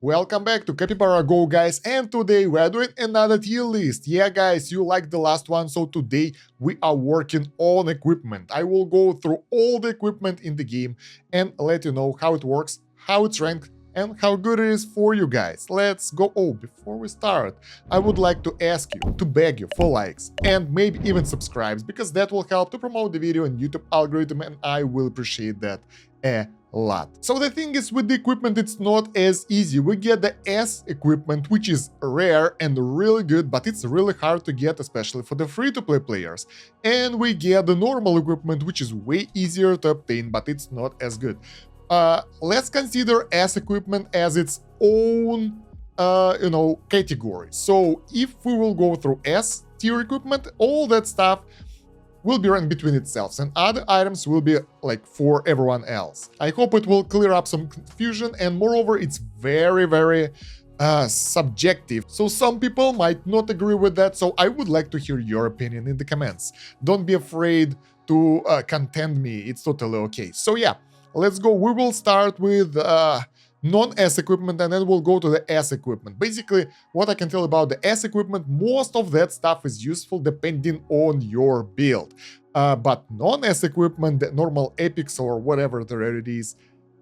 Welcome back to Capybara Go, guys, and today we are doing another tier list. Yeah, guys, you liked the last one, so today we are working on equipment. I will go through all the equipment in the game and let you know how it works, how it's ranked, and how good it is for you guys. Let's go. Oh, before we start, I would like to ask you, to beg you for likes, and maybe even subscribes, because that will help to promote the video in YouTube algorithm, and I will appreciate that a lot. So the thing is, with the equipment it's not as easy. We get the S equipment, which is rare and really good, but it's really hard to get, especially for the free-to-play players. And we get the normal equipment, which is way easier to obtain, but it's not as good. Let's consider S equipment as its own category. So if we will go through S tier equipment, all that stuff will be run between itself, and other items will be like for everyone else. I hope it will clear up some confusion, and moreover, it's very subjective, so some people might not agree with that, so I would like to hear your opinion in the comments. Don't be afraid to contend me, it's totally okay. So yeah, let's go. We will start with non-S equipment, and then we'll go to the S equipment. Basically, what I can tell about the S equipment, most of that stuff is useful depending on your build. But non-S equipment, the normal epics or whatever the rarity is,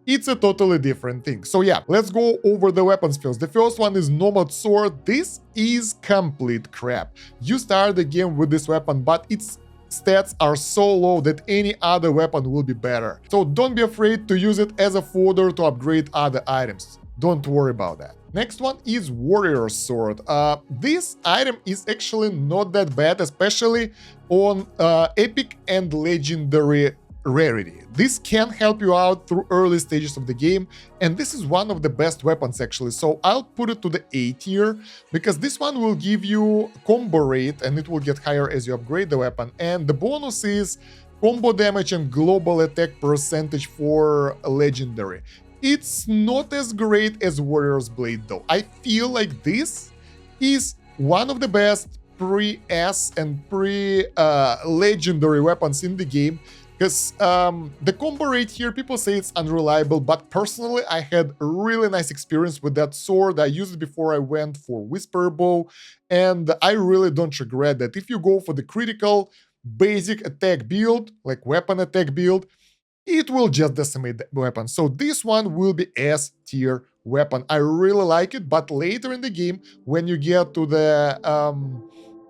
it's a totally different thing. So yeah, let's go over the weapons first. The first one is Nomad Sword. This is complete crap. You start the game with this weapon, but its stats are so low that any other weapon will be better. So don't be afraid to use it as a fodder to upgrade other items. Don't worry about that. Next one is Warrior Sword. This item is actually not that bad, especially on epic and legendary rarity. This can help you out through early stages of the game, and this is one of the best weapons actually, so I'll put it to the A tier, because this one will give you combo rate and it will get higher as you upgrade the weapon, and the bonus is combo damage and global attack percentage for legendary. It's not as great as Warrior's Blade though. I feel like this is one of the best pre-S and pre-legendary weapons in the game, because the combo rate here, people say it's unreliable, but personally I had a really nice experience with that sword. I used it before I went for Whisper Bow, and I really don't regret that. If you go for the critical basic attack build, like weapon attack build, it will just decimate the weapon. So this one will be S tier weapon. I really like it, but later in the game, when you get to the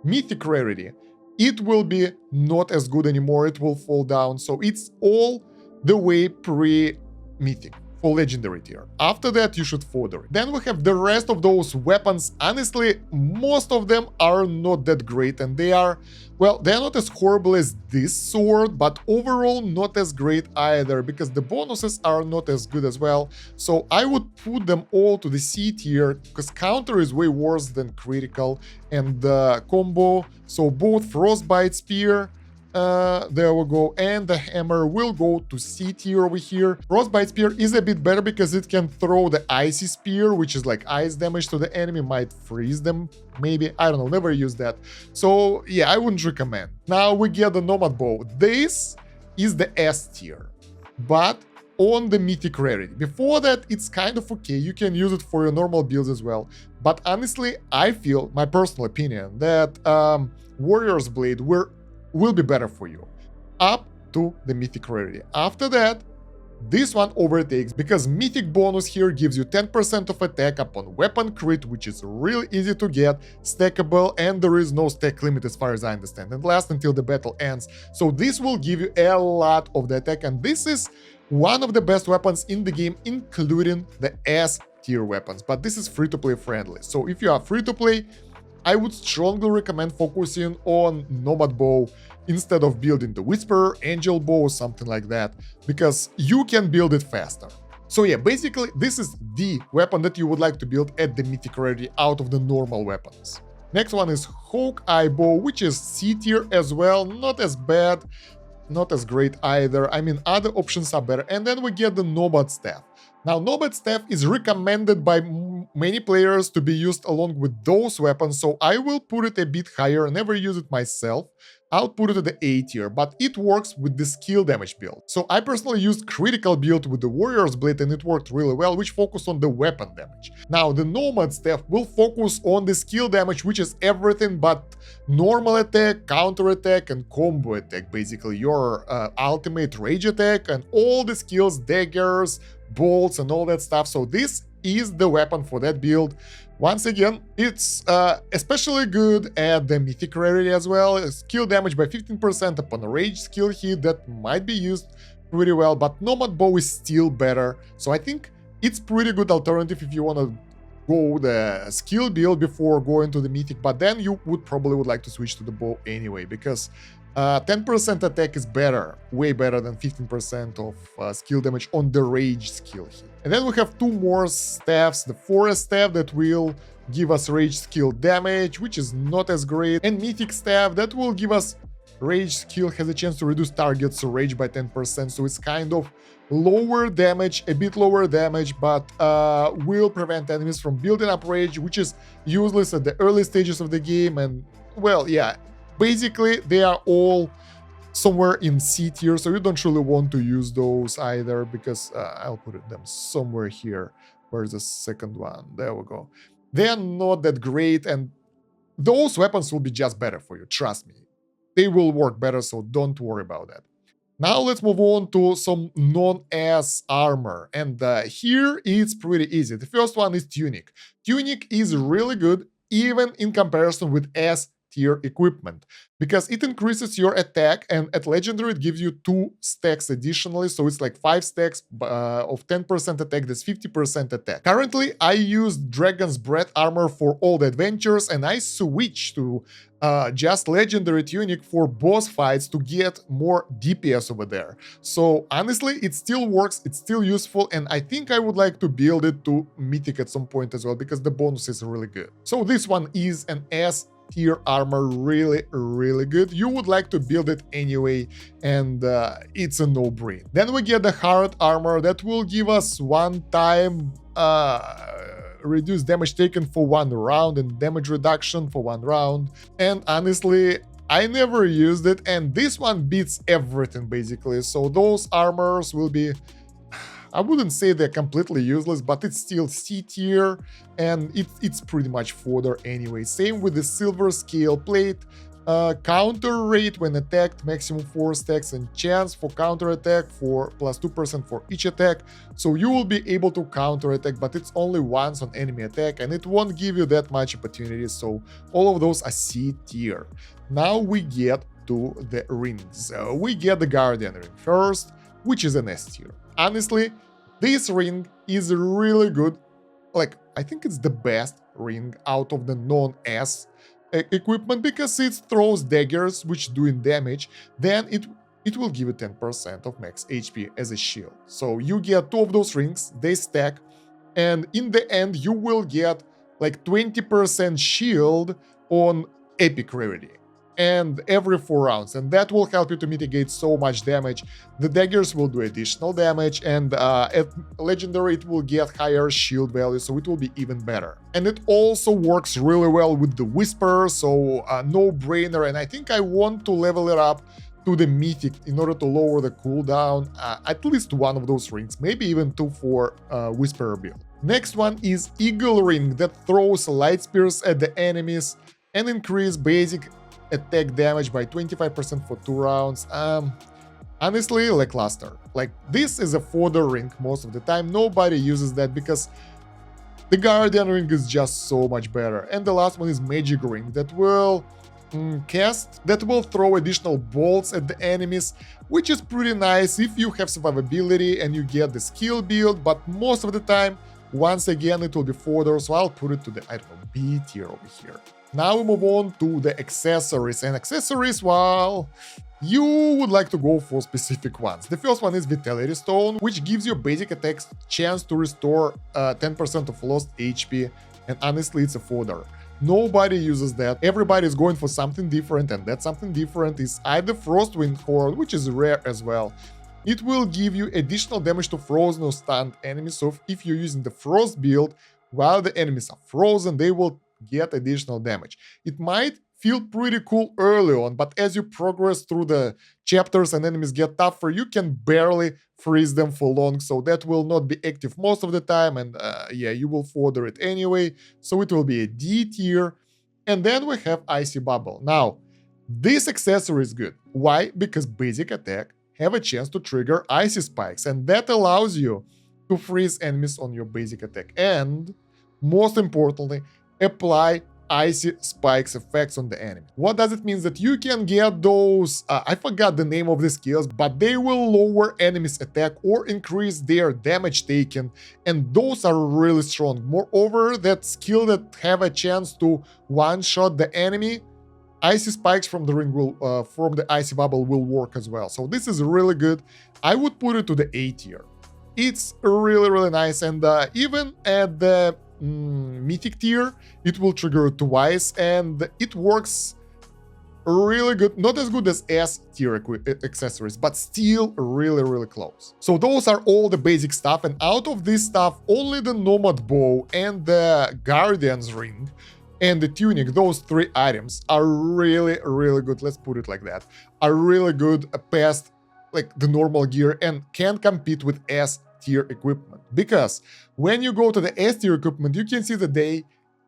mythic rarity, it will be not as good anymore, it will fall down, so it's all the way pre-mythic for legendary tier. After that, you should fodder it. Then we have the rest of those weapons. Honestly, most of them are not that great, and they are, well, they're not as horrible as this sword, but overall not as great either, because the bonuses are not as good as well. So I would put them all to the C tier, because counter is way worse than critical, and combo, so both Frostbite Spear, there we go, and the hammer will go to C tier over here. Frostbite Spear is a bit better because it can throw the Icy Spear, which is like ice damage to the enemy, might freeze them, maybe, I don't know, never used that. So yeah, I wouldn't recommend. Now we get the Nomad Bow. This is the S tier, but on the mythic rarity. Before that, it's kind of okay, you can use it for your normal builds as well, but honestly, I feel, my personal opinion, that Warrior's Blade will be better for you up to the mythic rarity. After that, this one overtakes, because mythic bonus here gives you 10% of attack upon weapon crit, which is really easy to get, stackable, and there is no stack limit as far as I understand, and lasts until the battle ends. So this will give you a lot of the attack, and this is one of the best weapons in the game, including the S tier weapons, but this is free-to-play friendly. So if you are free-to-play, I would strongly recommend focusing on Nomad Bow instead of building the Whisper, Angel Bow, something like that, because you can build it faster. So yeah, basically this is the weapon that you would like to build at the mythic rarity out of the normal weapons. Next one is Hawkeye Bow, which is C tier as well, not as bad, not as great either. I mean, other options are better. And then we get the Nomad Staff. Now, Nomad Staff is recommended by many players to be used along with those weapons, so I will put it a bit higher, never use it myself, I'll put it at the A tier, but it works with the skill damage build. So I personally used critical build with the Warrior's Blade and it worked really well, which focused on the weapon damage. Now the Nomad staff will focus on the skill damage, which is everything but normal attack, counter attack, and combo attack. Basically your ultimate rage attack and all the skills, daggers, bolts, and all that stuff. So this is the weapon for that build. Once again, it's especially good at the mythic rarity as well. Skill damage by 15% upon a rage skill hit that might be used pretty well, but Nomad Bow is still better. So I think it's pretty good alternative if you want to go the skill build before going to the mythic, but then you probably would like to switch to the bow anyway, because 10% attack is better, way better than 15% of skill damage on the rage skill hit. And then we have two more staffs, the Forest staff that will give us rage skill damage, which is not as great, and Mythic staff that will give us rage skill, has a chance to reduce target's rage by 10%, so it's kind of lower damage, a bit lower damage, but will prevent enemies from building up rage, which is useless at the early stages of the game. And well, yeah, basically they are all somewhere in C tier, so you don't really want to use those either, because I'll put them somewhere here. Where's the second one? There we go. They are not that great, and those weapons will be just better for you, trust me. They will work better, so don't worry about that. Now let's move on to some non-S armor, and here it's pretty easy. The first one is Tunic. Tunic is really good, even in comparison with S tier equipment, because it increases your attack, and at legendary it gives you 2 stacks additionally, so it's like 5 stacks of 10% attack, that's 50% attack. Currently I use Dragon's Breath armor for all the adventures, and I switch to just legendary Tunic for boss fights to get more DPS over there. So honestly, it still works, it's still useful, and I think I would like to build it to Mythic at some point as well, because the bonus is really good. So this one is an S tier armor, really good. You would like to build it anyway, and it's a no-brainer. Then we get the Heart armor that will give us one-time reduce damage taken for 1 round and damage reduction for 1 round. And honestly, I never used it, and this one beats everything basically. So those armors will be, I wouldn't say they're completely useless, but it's still C tier, and it's pretty much fodder anyway. Same with the Silver Scale Plate. Counter rate when attacked, maximum 4 stacks, and chance for counter attack for plus 2% for each attack. So you will be able to counter attack, but it's only once on enemy attack, and it won't give you that much opportunity. So all of those are C tier. Now we get to the rings. We get the Guardian ring first, which is an S tier. Honestly, this ring is really good. Like, I think it's the best ring out of the non-S equipment, because it throws daggers which doing damage. Then it will give you 10% of max HP as a shield. So you get 2 of those rings, they stack, and in the end you will get like 20% shield on epic rarity, and every 4 rounds, and that will help you to mitigate so much damage. The daggers will do additional damage, and at legendary it will get higher shield value, so it will be even better. And it also works really well with the Whisper, so no-brainer, and I think I want to level it up to the Mythic in order to lower the cooldown, at least 1 of those rings, maybe even 2 for Whisperer build. Next one is Eagle Ring that throws light spears at the enemies and increase basic attack damage by 25% for 2 rounds. Honestly, lackluster. Like, this is a fodder ring most of the time. Nobody uses that because the Guardian ring is just so much better. And the last one is Magic Ring that will that will throw additional bolts at the enemies, which is pretty nice if you have survivability and you get the skill build, but most of the time, once again, it will be fodder, so I'll put it to the, I don't know, B tier over here. Now we move on to the accessories, and accessories, well, you would like to go for specific ones. The first one is Vitality Stone, which gives your basic attacks chance to restore 10% of lost HP, and honestly, it's a fodder. Nobody uses that, everybody is going for something different, and that something different is either Frostwind Horde, which is rare as well. It will give you additional damage to frozen or stunned enemies, so if you're using the Frost build, while the enemies are frozen, they will get additional damage. It might feel pretty cool early on, but as you progress through the chapters and enemies get tougher, you can barely freeze them for long, so that will not be active most of the time, and yeah, you will fodder it anyway, so it will be a D tier. And then we have Icy Bubble. Now, this accessory is good. Why? Because basic attack have a chance to trigger icy spikes, and that allows you to freeze enemies on your basic attack. And most importantly, apply icy spikes effects on the enemy. What does it mean? That you can get those, I forgot the name of the skills, but they will lower enemies attack or increase their damage taken, and those are really strong. Moreover, that skill that have a chance to one-shot the enemy, icy spikes from the ring will, from the icy bubble will work as well. So this is really good. I would put it to the A tier. It's really nice, and even at the mythic tier, it will trigger twice, and it works really good. Not as good as S tier accessories, but still really close. So those are all the basic stuff, and out of this stuff, only the Nomad Bow and the Guardian's Ring and the tunic, those three items are really good, let's put it like that, are really good past like the normal gear and can compete with S tier equipment. Because when you go to the S tier equipment, you can see that they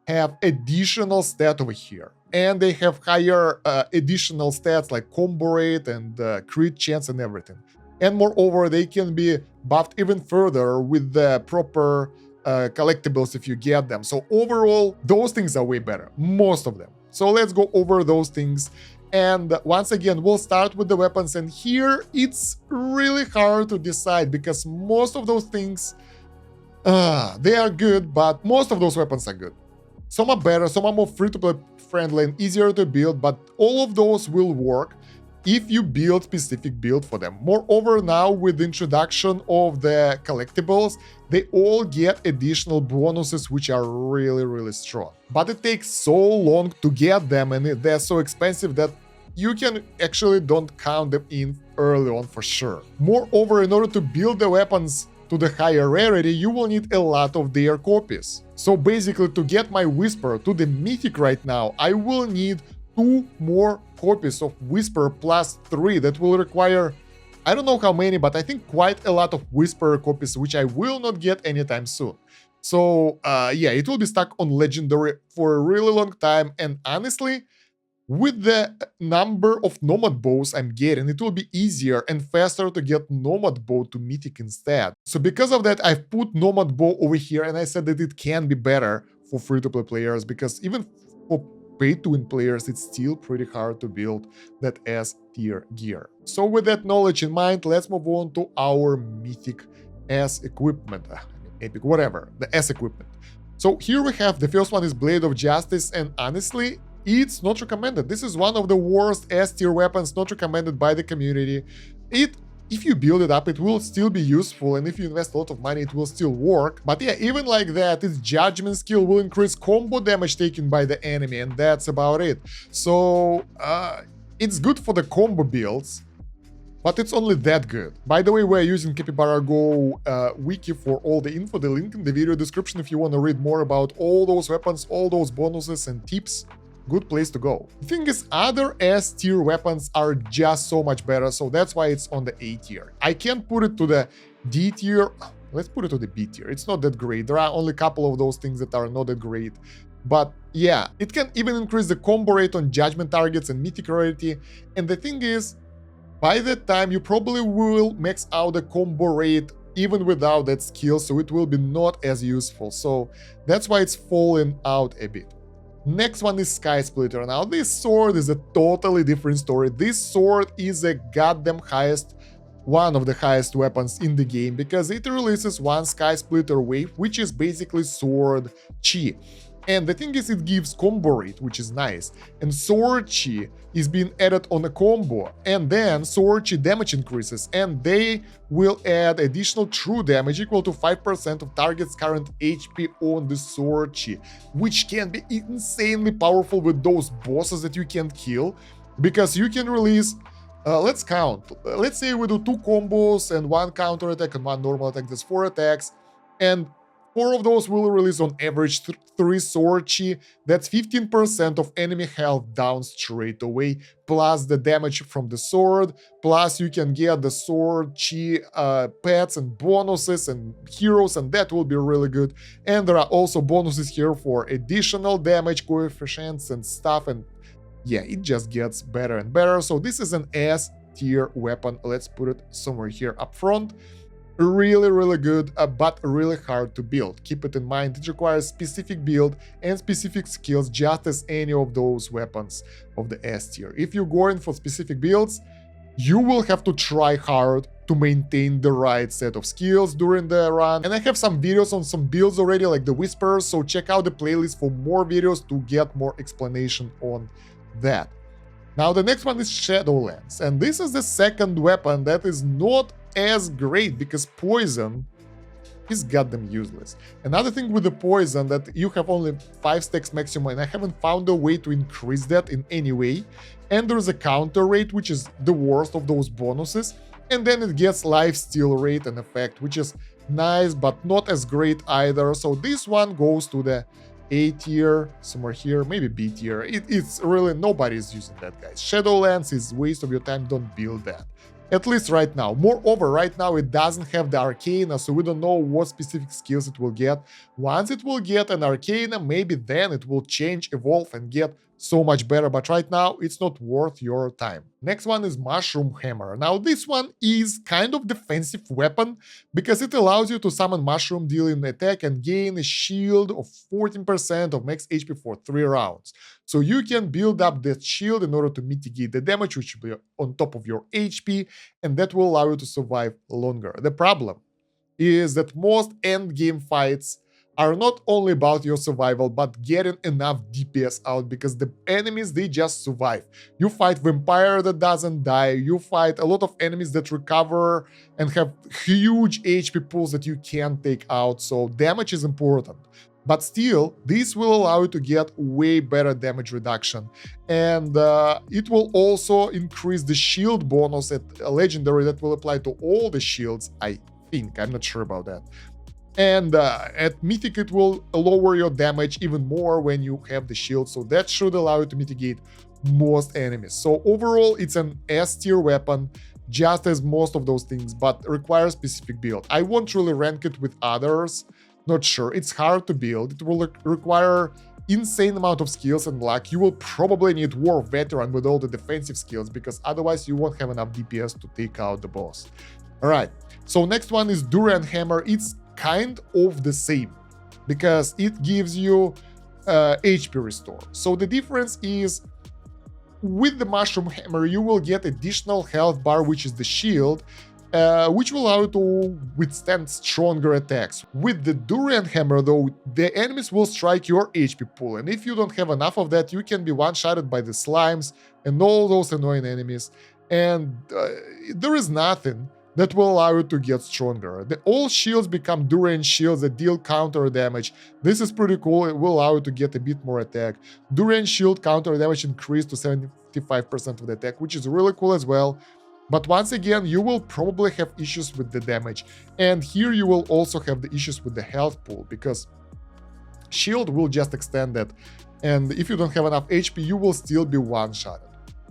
have additional stat over here, and they have higher additional stats like combo rate and crit chance and everything. And moreover, they can be buffed even further with the proper collectibles if you get them. So overall, those things are way better, most of them. So let's go over those things. And once again, we'll start with the weapons, and here it's really hard to decide because most of those things, they are good, but most of those weapons are good. Some are better, some are more free-to-play friendly and easier to build, but all of those will work if you build specific build for them. Moreover, now with the introduction of the collectibles, they all get additional bonuses which are really strong. But it takes so long to get them, and they're so expensive that you can actually don't count them in early on for sure. Moreover, in order to build the weapons to the higher rarity, you will need a lot of their copies. So basically, to get my Whisper to the Mythic right now, I will need 2 more copies of Whisper plus 3. That will require, I don't know how many, but I think quite a lot of Whisper copies, which I will not get anytime soon. So yeah, it will be stuck on Legendary for a really long time, and honestly, with the number of Nomad Bows I'm getting, it will be easier and faster to get Nomad Bow to Mythic instead. So because of that, I've put Nomad Bow over here, and I said that it can be better for free-to-play players, because even for pay-to-win players, it's still pretty hard to build that S-tier gear. So with that knowledge in mind, let's move on to our Mythic S equipment. Epic, whatever, the S equipment. So here we have, the first one is Blade of Justice, and honestly, it's not recommended. This is one of the worst S-tier weapons, not recommended by the community. If you build it up, it will still be useful, and if you invest a lot of money, it will still work. But yeah, even like that, its judgment skill will increase combo damage taken by the enemy, and that's about it. So it's good for the combo builds, but it's only that good. By the way, we're using Capybara Go wiki for all the info, the link in the video description if you want to read more about all those weapons, all those bonuses and tips. Good place to go. The thing is, other S tier weapons are just so much better, so that's why it's on the A tier. I can't put it to the D tier. Let's put it to the B tier. It's not that great. There are only a couple of those things that are not that great. But yeah, it can even increase the combo rate on judgment targets and mythic rarity. And the thing is, by that time, you probably will max out the combo rate even without that skill, so it will be not as useful. So that's why it's falling out a bit. Next one is Sky Splitter. Now, this sword is a totally different story. This sword is a goddamn one of the highest weapons in the game, because it releases one Sky Splitter wave, which is basically sword chi. And the thing is, it gives combo rate, which is nice. And sword chi is being added on a combo, and then sword chi damage increases, and they will add additional true damage equal to 5% of target's current HP on the sword chi, which can be insanely powerful with those bosses that you can't kill, because you can release, let's count. Let's say we do 2 combos and 1 counter attack and 1 normal attack, that's 4 attacks, and 4 of those will release on average 3 sword chi. That's 15% of enemy health down straight away, plus the damage from the sword, plus you can get the sword chi pets and bonuses and heroes, and that will be really good. And there are also bonuses here for additional damage coefficients and stuff, and yeah, it just gets better and better. So this is an S tier weapon. Let's put it somewhere here up front. Really good, but really hard to build. Keep it in mind, it requires specific build and specific skills, just as any of those weapons of the S tier. If you're going for specific builds, you will have to try hard to maintain the right set of skills during the run. And I have some videos on some builds already, like the Whisperers, so check out the playlist for more videos to get more explanation on that. Now the next one is Shadowlands, and this is the second weapon that is not as great because poison is goddamn useless. Another thing with the poison that you have only 5 stacks maximum, and I haven't found a way to increase that in any way. And there's a counter rate, which is the worst of those bonuses, and then it gets lifesteal rate and effect, which is nice but not as great either. So this one goes to the A tier, somewhere here, maybe B tier. It's really, nobody's using that, guys. Shadowlands is waste of your time, don't build that. At least right now. Moreover, right now it doesn't have the Arcana, so we don't know what specific skills it will get. Once it will get an Arcana, maybe then it will change, evolve, and get so much better, but right now it's not worth your time. Next one is Mushroom Hammer. Now this one is kind of defensive weapon because it allows you to summon Mushroom, dealing attack, and gain a shield of 14% of max HP for 3 rounds. So you can build up that shield in order to mitigate the damage, which will be on top of your HP, and that will allow you to survive longer. The problem is that most endgame fights are not only about your survival, but getting enough DPS out, because the enemies, they just survive. You fight vampire that doesn't die, you fight a lot of enemies that recover and have huge HP pools that you can't take out, so damage is important. But still, this will allow you to get way better damage reduction. And it will also increase the shield bonus at a legendary that will apply to all the shields, I think. I'm not sure about that. And at Mythic, it will lower your damage even more when you have the shield, so that should allow you to mitigate most enemies. So overall, it's an S tier weapon, just as most of those things, but requires specific build. I won't really rank it with others, not sure. It's hard to build, it will require insane amount of skills and luck. You will probably need War Veteran with all the defensive skills, because otherwise you won't have enough DPS to take out the boss. Alright, so next one is Durian Hammer. It's kind of the same, because it gives you HP restore. So the difference is, with the Mushroom Hammer, you will get additional health bar, which is the shield, which will allow you to withstand stronger attacks. With the Durian Hammer, though, the enemies will strike your HP pool, and if you don't have enough of that, you can be one-shotted by the slimes and all those annoying enemies, and there is nothing that will allow you to get stronger. All shields become Durian shields that deal counter damage. This is pretty cool, it will allow you to get a bit more attack. Durian shield counter damage increased to 75% of the attack, which is really cool as well. But once again, you will probably have issues with the damage. And here you will also have the issues with the health pool, because shield will just extend that. And if you don't have enough HP, you will still be one-shotted.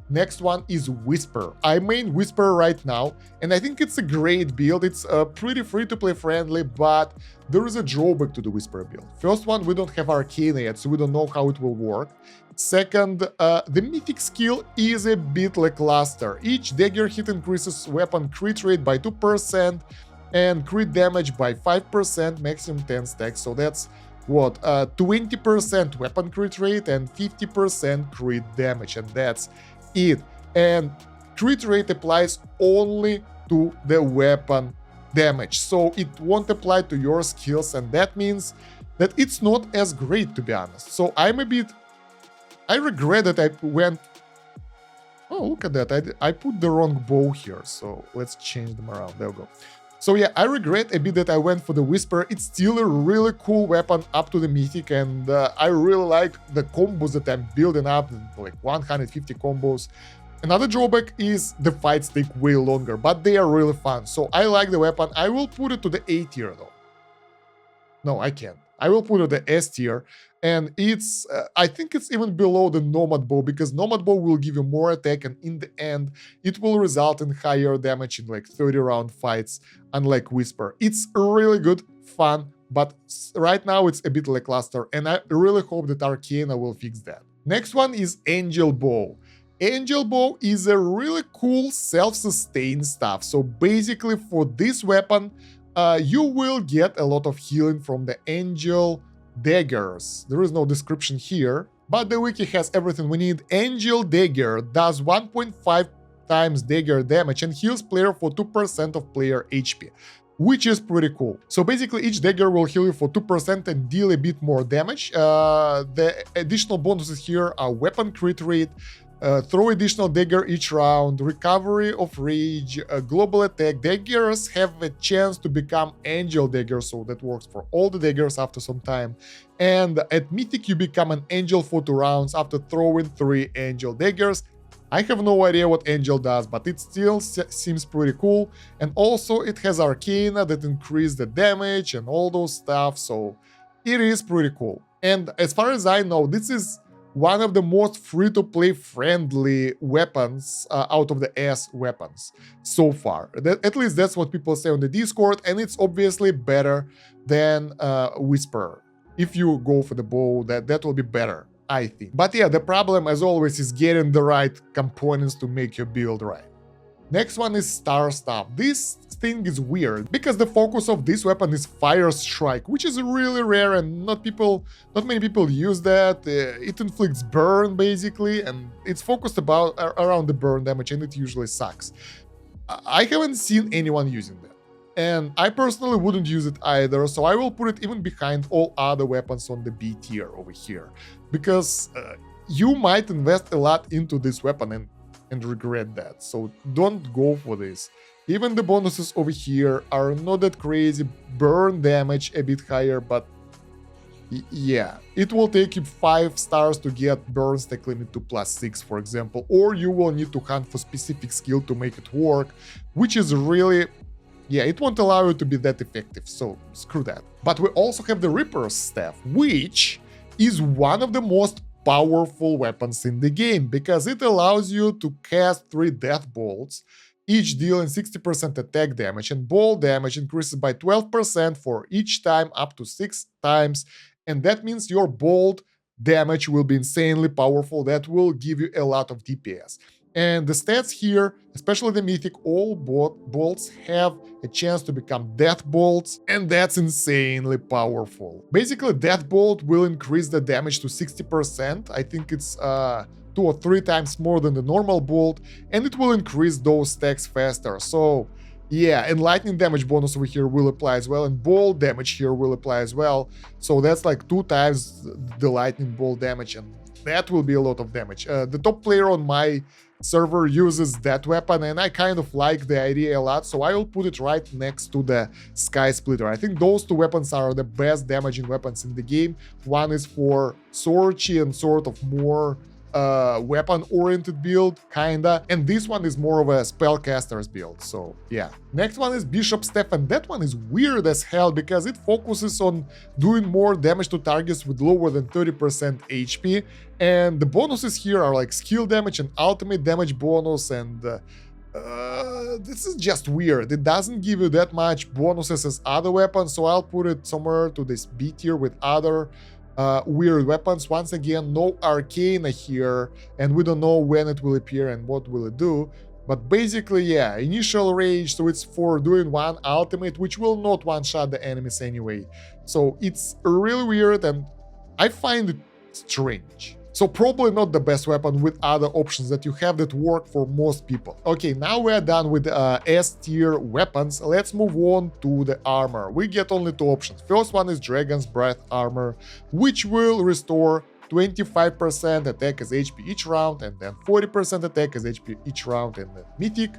Next one is Whisper. I main Whisper right now, and I think it's a great build. It's pretty free-to-play friendly, but there is a drawback to the Whisper build. First one, we don't have Arcana yet, so we don't know how it will work. Second, the Mythic skill is a bit lackluster. Each dagger hit increases weapon crit rate by 2% and crit damage by 5%, maximum 10 stacks, so that's what, 20% weapon crit rate and 50% crit damage, and that's it. And crit rate applies only to the weapon damage, so it won't apply to your skills, and that means that it's not as great, to be honest. So I regret that I went... Oh, look at that, I put the wrong bow here, so let's change them around. There we go. So yeah, I regret a bit that I went for the Whisper. It's still a really cool weapon up to the Mythic, and I really like the combos that I'm building up, like 150 combos. Another drawback is the fights take way longer, but they are really fun, so I like the weapon. I will put it to the A tier though. No, I can't. I will put it the S tier, and it's I think it's even below the Nomad Bow, because Nomad Bow will give you more attack, and in the end it will result in higher damage in like 30 round fights, unlike Whisper. It's really good, fun, but right now it's a bit lackluster, and I really hope that Arcana will fix that. Next one is Angel Bow. Angel Bow is a really cool self-sustained stuff. So basically for this weapon, you will get a lot of healing from the Angel Daggers. There is no description here, but the wiki has everything we need. Angel Dagger does 1.5 times dagger damage and heals player for 2% of player HP, which is pretty cool. So basically each dagger will heal you for 2% and deal a bit more damage. The additional bonuses here are weapon crit rate, throw additional dagger each round, recovery of rage, global attack. Daggers have a chance to become angel daggers, so that works for all the daggers after some time. And at Mythic you become an angel for 2 rounds after throwing 3 angel daggers. I have no idea what Angel does, but it still seems pretty cool. And also it has Arcana that increase the damage and all those stuff, so it is pretty cool. And as far as I know, this is one of the most free-to-play friendly weapons out of the S weapons so far. At least that's what people say on the Discord, and it's obviously better than Whisper. If you go for the bow, that will be better, I think. But yeah, the problem as always is getting the right components to make your build right. Next one is Star Staff. This thing is weird because the focus of this weapon is Fire Strike, which is really rare and not many people use that. It inflicts burn basically, and it's focused around the burn damage, and it usually sucks. I haven't seen anyone using that, and I personally wouldn't use it either, so I will put it even behind all other weapons on the B tier over here, because you might invest a lot into this weapon and regret that, so don't go for this. Even the bonuses over here are not that crazy. Burn damage a bit higher, but yeah, it will take you 5 stars to get burn stack limit to +6, for example, or you will need to hunt for specific skill to make it work, which is really, yeah, it won't allow you to be that effective, so screw that. But we also have the Reaper's Staff, which is one of the most powerful weapons in the game, because it allows you to cast 3 death bolts, each dealing 60% attack damage, and bolt damage increases by 12% for each time up to 6 times, and that means your bolt damage will be insanely powerful. That will give you a lot of DPS. And the stats here, especially the Mythic, all bolts have a chance to become Death Bolts, and that's insanely powerful. Basically, Death Bolt will increase the damage to 60%. I think it's 2 or 3 times more than the normal bolt, and it will increase those stacks faster. So yeah, and lightning damage bonus over here will apply as well, and bolt damage here will apply as well. So that's like 2 times the lightning bolt damage, and that will be a lot of damage. The top player on my server uses that weapon, and I kind of like the idea a lot, so I will put it right next to the Sky Splitter. I think those 2 weapons are the best damaging weapons in the game. One is for Sorchi and sort of more weapon-oriented build, kinda, and this one is more of a spellcaster's build, so yeah. Next one is Bishop Staff, and that one is weird as hell because it focuses on doing more damage to targets with lower than 30% HP, and the bonuses here are like skill damage and ultimate damage bonus, and this is just weird. It doesn't give you that much bonuses as other weapons, so I'll put it somewhere to this B tier with other weird weapons. Once again, no Arcana here, and we don't know when it will appear and what will it do. But basically, yeah, initial rage, so it's for doing 1 ultimate, which will not one-shot the enemies anyway. So it's really weird, and I find it strange. So probably not the best weapon with other options that you have that work for most people. Okay, now we're done with S tier weapons. Let's move on to the armor. We get only 2 options. First one is Dragon's Breath armor, which will restore 25% attack as HP each round, and then 40% attack as HP each round in the Mythic.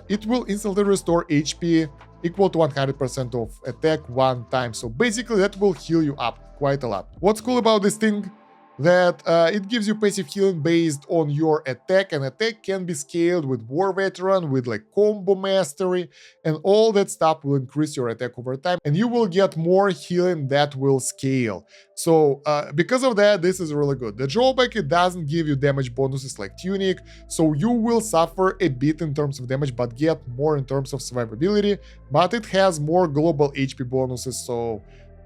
It will instantly restore HP equal to 100% of attack 1 time. So basically that will heal you up quite a lot. What's cool about this thing? that it gives you passive healing based on your attack, and attack can be scaled with War Veteran, with like combo mastery, and all that stuff will increase your attack over time, and you will get more healing that will scale. So because of that, this is really good. The drawback, it doesn't give you damage bonuses like Tunic, so you will suffer a bit in terms of damage, but get more in terms of survivability, but it has more global HP bonuses, so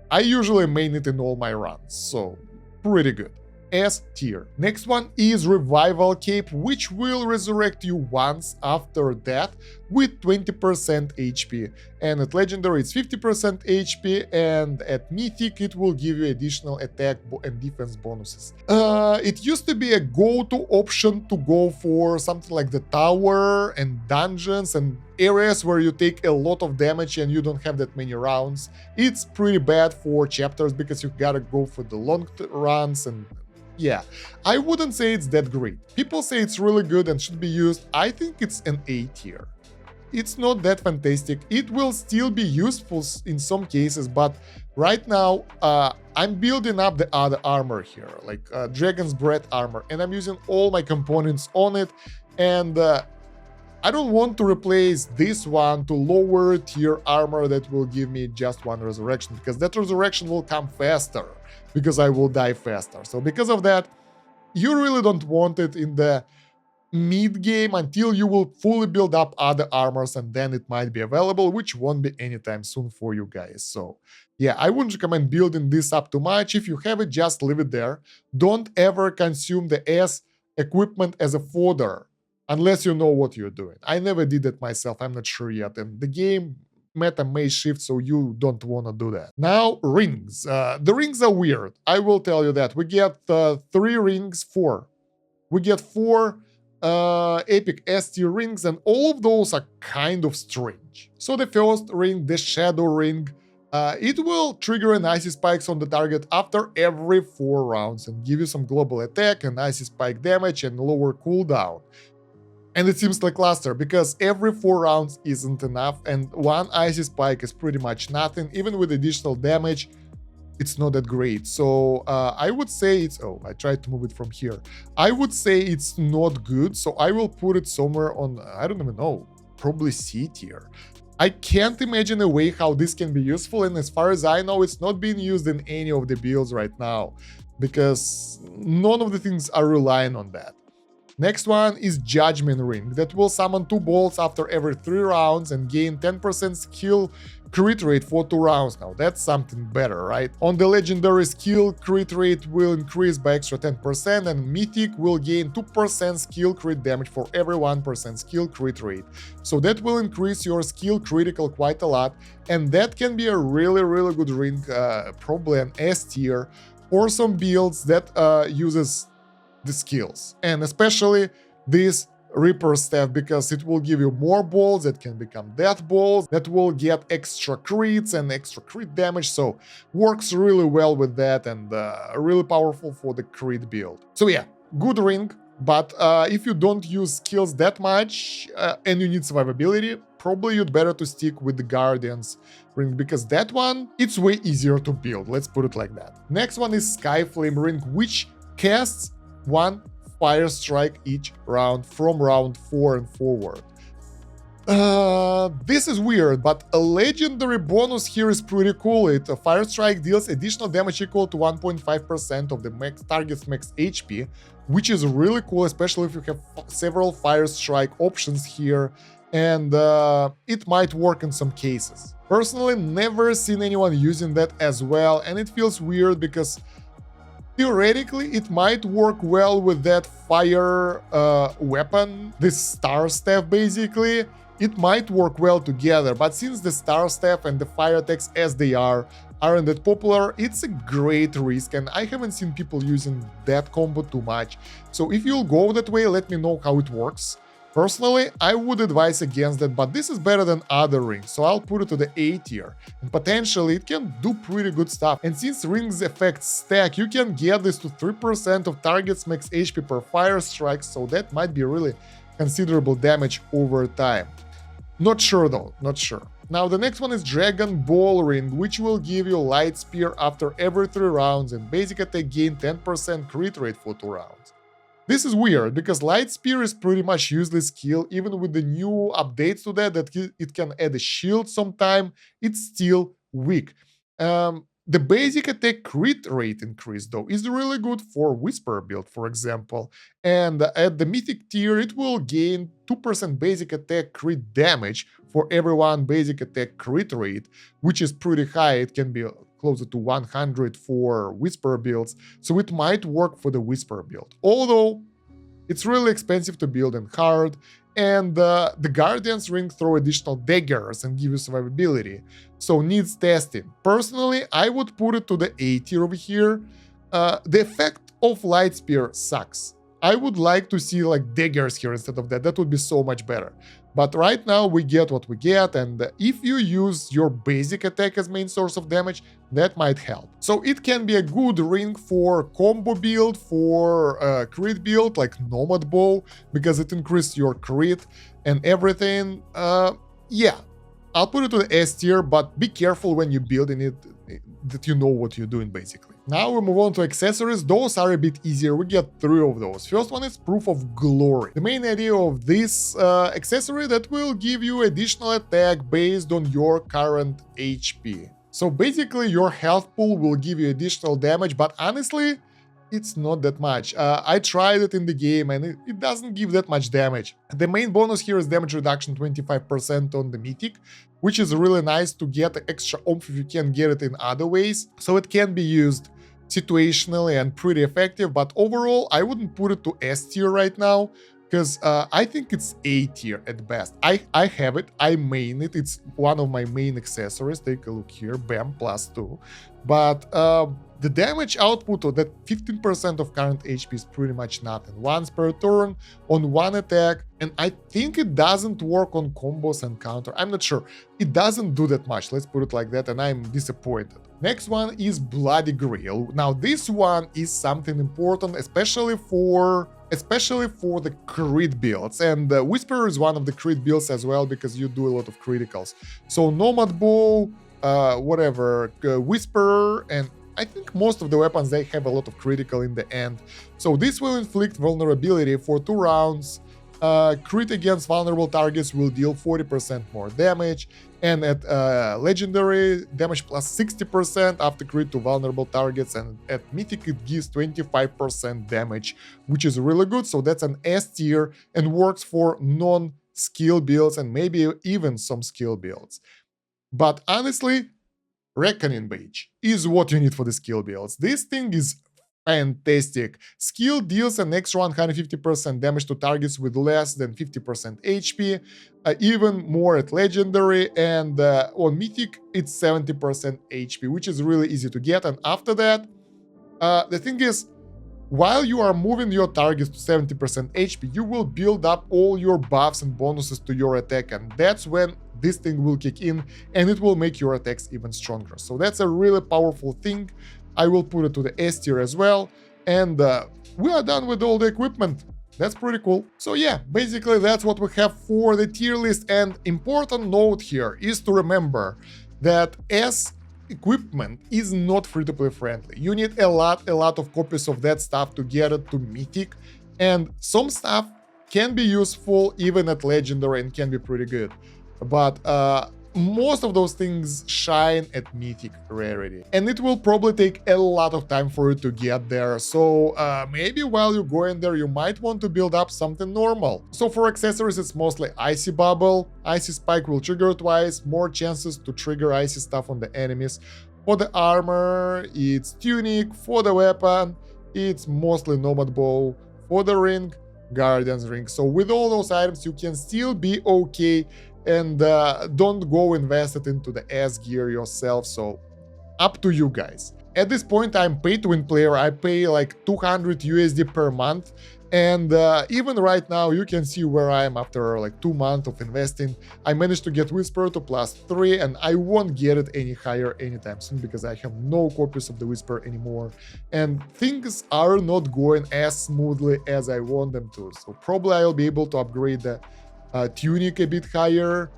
I usually main it in all my runs, so pretty good. S tier. Next one is Revival Cape, which will resurrect you once after death with 20% HP. And at Legendary it's 50% HP, and at Mythic it will give you additional attack and defense bonuses. It used to be a go-to option to go for something like the tower and dungeons and areas where you take a lot of damage and you don't have that many rounds. It's pretty bad for chapters because you gotta go for the long runs, and yeah, I wouldn't say it's that great. People say it's really good and should be used. I think it's an A tier. It's not that fantastic. It will still be useful in some cases, but right now I'm building up the other armor here, like Dragon's Breath armor, and I'm using all my components on it, and I don't want to replace this one to lower tier armor that will give me just one resurrection, because that resurrection will come faster, because I will die faster. So because of that, you really don't want it in the mid game until you will fully build up other armors, and then it might be available, which won't be anytime soon for you guys. So yeah, I wouldn't recommend building this up too much. If you have it, just leave it there. Don't ever consume the S equipment as a fodder unless you know what you're doing. I never did that myself, I'm not sure yet, and the game meta may shift, so you don't want to do that. Now, rings. The rings are weird, I will tell you that. We get 3 rings, 4. We get 4 epic S tier rings, and all of those are kind of strange. So the first ring, the Shadow Ring, it will trigger an Icy Spikes on the target after every 4 rounds and give you some global attack and Icy Spike damage and lower cooldown. And it seems like cluster, because every 4 rounds isn't enough, and 1 Icy Spike is pretty much nothing. Even with additional damage, it's not that great. So I would say it's... Oh, I tried to move it from here. I would say it's not good, so I will put it somewhere on... I don't even know, probably C tier. I can't imagine a way how this can be useful, and as far as I know, it's not being used in any of the builds right now, because none of the things are relying on that. Next one is Judgment Ring, that will summon 2 bolts after every 3 rounds and gain 10% skill crit rate for 2 rounds. Now that's something better, right? On the legendary, skill crit rate will increase by extra 10%, and Mythic will gain 2% skill crit damage for every 1% skill crit rate. So that will increase your skill critical quite a lot, and that can be a really good ring, probably an S tier, or some builds that uses the skills, and especially this Reaper staff, because it will give you more balls that can become death balls that will get extra crits and extra crit damage, so works really well with that, and really powerful for the crit build. So yeah, good ring, but if you don't use skills that much and you need survivability, probably you'd better to stick with the Guardians ring, because that one, it's way easier to build, let's put it like that. Next one is Sky Flame ring, which casts 1 fire strike each round from round 4 and forward. This is weird, but a legendary bonus here is pretty cool. A fire strike deals additional damage equal to 1.5% of the target's max HP, which is really cool, especially if you have several fire strike options here, and it might work in some cases. Personally, never seen anyone using that as well, and it feels weird because theoretically, it might work well with that fire weapon, this Star Staff basically. It might work well together, but since the Star Staff and the fire attacks as they aren't that popular, it's a great risk, and I haven't seen people using that combo too much. So if you'll go that way, let me know how it works. Personally, I would advise against that, but this is better than other rings, so I'll put it to the A tier, and potentially it can do pretty good stuff. And since rings effects stack, you can get this to 3% of target's max HP per fire strike, so that might be really considerable damage over time. Not sure though, not sure. Now the next one is Dragon Ball Ring, which will give you Light Spear after every 3 rounds and basic attack gain 10% crit rate for 2 rounds. This is weird because Light Spear is pretty much useless skill. Even with the new updates to that it can add a shield sometime, it's still weak. The basic attack crit rate increase though is really good for Whisper build, for example. And at the mythic tier, it will gain 2% basic attack crit damage for every one basic attack crit rate, which is pretty high. It can be closer to 100 for Whisper builds, so it might work for the Whisper build. Although it's really expensive to build and hard, and the Guardian's Ring throw additional daggers and give you survivability, so needs testing. Personally, I would put it to the A tier over here. The effect of Light Spear sucks. I would like to see like daggers here instead of that. That would be so much better. But right now we get what we get, and if you use your basic attack as main source of damage, that might help. So it can be a good ring for combo build, for crit build like Nomad Bow, because it increases your crit and everything. Yeah, I'll put it to the S tier, but be careful when you build in it, that you know what you're doing basically. Now we move on to accessories. Those are a bit easier. We get 3 of those. First one is Proof of Glory. The main idea of this accessory that will give you additional attack based on your current HP. So basically your health pool will give you additional damage, but honestly, it's not that much. I tried it in the game and it doesn't give that much damage. The main bonus here is damage reduction 25% on the Mythic, which is really nice to get extra oomph if you can get it in other ways. So it can be used situationally and pretty effective, but overall I wouldn't put it to S tier right now, because I think it's A tier at best. I have it, I main it, it's one of my main accessories. Take a look here, bam, +2. But the damage output of that 15% of current HP is pretty much nothing. Once per turn on one attack, and I think it doesn't work on combos and counter. I'm not sure. It doesn't do that much, let's put it like that, and I'm disappointed. Next one is Bloody Grail. Now this one is something important, especially for the crit builds, and Whisper is one of the crit builds as well, because you do a lot of criticals. So Nomad Bow, Whisper, and I think most of the weapons, they have a lot of critical in the end. So this will inflict vulnerability for 2 rounds. Crit against vulnerable targets will deal 40% more damage, and at legendary, damage plus 60% after crit to vulnerable targets, and at mythic it gives 25% damage, which is really good. So that's an S tier and works for non-skill builds and maybe even some skill builds. But honestly, Reckoning Badge is what you need for the skill builds. This thing is fantastic. Skill deals an extra 150% damage to targets with less than 50% HP, even more at legendary, and on mythic it's 70% HP, which is really easy to get. And after that, the thing is, while you are moving your targets to 70% HP, you will build up all your buffs and bonuses to your attack, and that's when this thing will kick in and it will make your attacks even stronger. So that's a really powerful thing. I will put it to the S tier as well. And we are done with all the equipment. That's pretty cool. So yeah, basically that's what we have for the tier list. And important note here is to remember that S equipment is not free-to-play friendly. You need a lot of copies of that stuff to get it to Mythic. And some stuff can be useful even at Legendary and can be pretty good. But most of those things shine at Mythic rarity, and it will probably take a lot of time for you to get there. So maybe while you're going there, you might want to build up something normal. So for accessories, it's mostly Icy Bubble. Icy Spike will trigger twice, more chances to trigger icy stuff on the enemies. For the armor, it's Tunic. For the weapon, it's mostly Nomad Bow. For the ring, Guardian's Ring. So with all those items, you can still be okay, and don't go invest it into the S gear yourself. So up to you guys. At this point, I'm pay-to-win player. I pay like 200 USD per month, and even right now you can see where I am after like 2 months of investing. I managed to get Whisper to +3, and I won't get it any higher anytime soon because I have no copies of the Whisper anymore, and things are not going as smoothly as I want them to. So probably I'll be able to upgrade the Tunic a bit higher,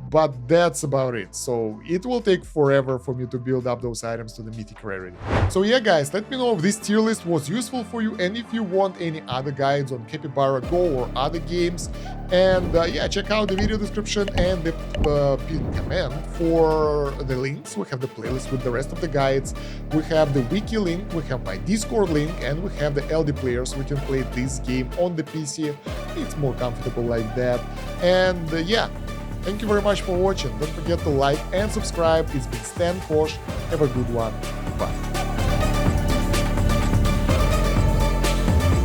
but that's about it. So it will take forever for me to build up those items to the mythic rarity. So yeah guys, let me know if this tier list was useful for you, and if you want any other guides on Capybara Go or other games. And yeah, check out the video description and the pinned comment for the links. We have the playlist with the rest of the guides, we have the wiki link, we have my Discord link, and we have the LD players. We can play this game on the PC. It's more comfortable like that. And yeah, thank you very much for watching. Don't forget to like and subscribe. It's been Stan Kosh. Have a good one. Bye.